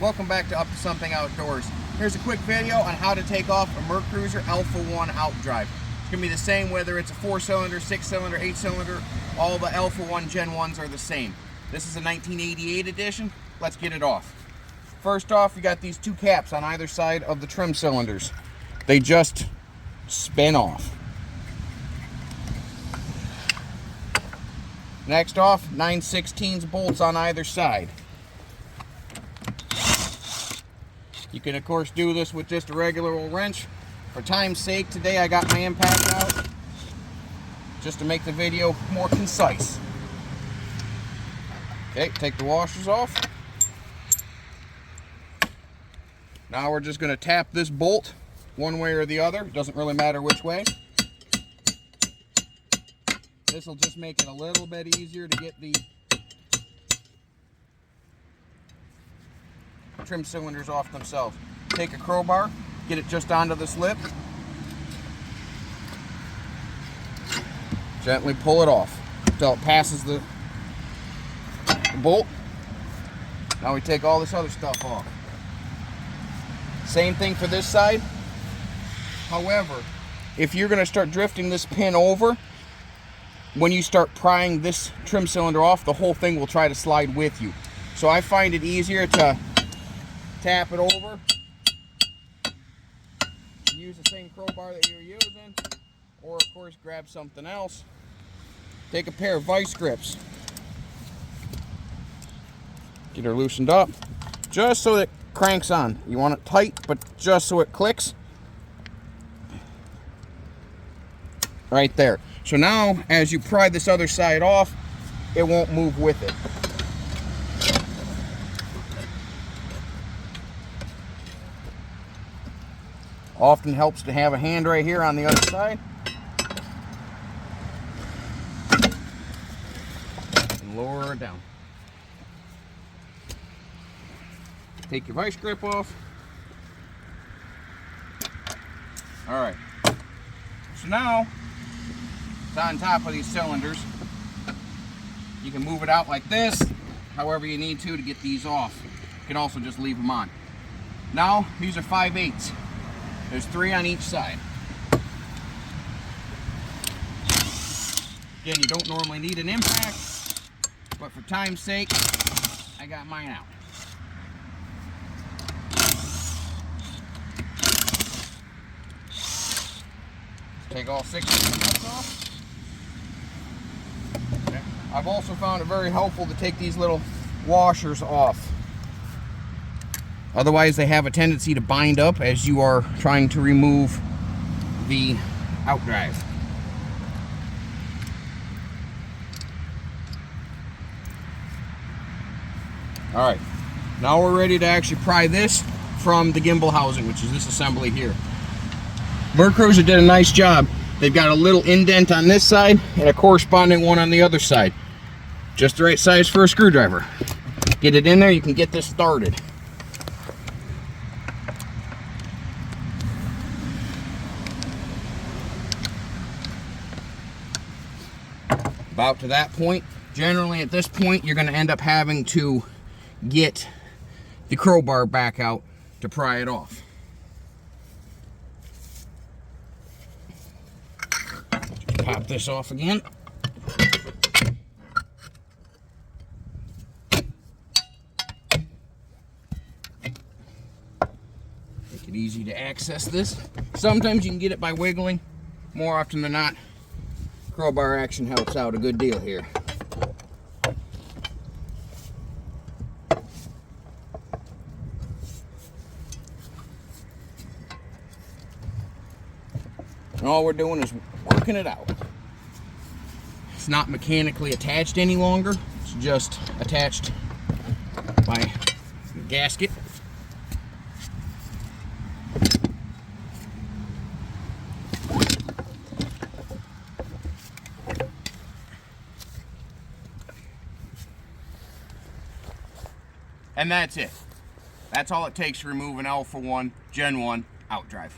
Welcome back to Up to Something Outdoors. Here's a quick video on how to take off a Mercruiser Alpha One outdrive. It's going to be the same whether it's a 4-cylinder, 6-cylinder, 8-cylinder. All the Alpha One Gen 1s are the same. This is a 1988 edition. Let's get it off. First off, you got these two caps on either side of the trim cylinders. They just spin off. Next off, 9/16 bolts on either side. You can of course do this with just a regular old wrench. For time's sake, today I got my impact out just to make the video more concise. Okay, take the washers off. Now we're just going to tap this bolt one way or the other. It doesn't really matter which way. This will just make it a little bit easier to get the trim cylinders off themselves. Take a crowbar, get it just onto this lip. Gently pull it off until it passes the bolt. Now we take all this other stuff off. Same thing for this side. However, if you're going to start drifting this pin over, when you start prying this trim cylinder off, the whole thing will try to slide with you. So I find it easier to tap it over, use the same crowbar that you're using, or of course grab something else. Take a pair of vice grips, get her loosened up just so it cranks on. You want it tight, but just so it clicks. Right there. So now as you pry this other side off, it won't move with it. Often helps to have a hand right here on the other side. And lower her down. Take your vice grip off. Alright. So now it's on top of these cylinders. You can move it out like this, however you need to get these off. You can also just leave them on. Now, these are 5/8. There's 3 on each side. Again, you don't normally need an impact, but for time's sake, I got mine out. Take all 6 of the nuts off. Okay. I've also found it very helpful to take these little washers off. Otherwise, they have a tendency to bind up as you are trying to remove the outdrive. All right, now we're ready to actually pry this from the gimbal housing, which is this assembly here. Mercruiser did a nice job. They've got a little indent on this side and a corresponding one on the other side. Just the right size for a screwdriver. Get it in there, you can get this started. About to that point. Generally at this point you're going to end up having to get the crowbar back out to pry it off. Pop this off again. Make it easy to access this. Sometimes you can get it by wiggling. More often than not, crowbar action helps out a good deal here. And all we're doing is working it out. It's not mechanically attached any longer. It's just attached by a gasket. And that's it. That's all it takes to remove an Alpha One Gen 1 outdrive.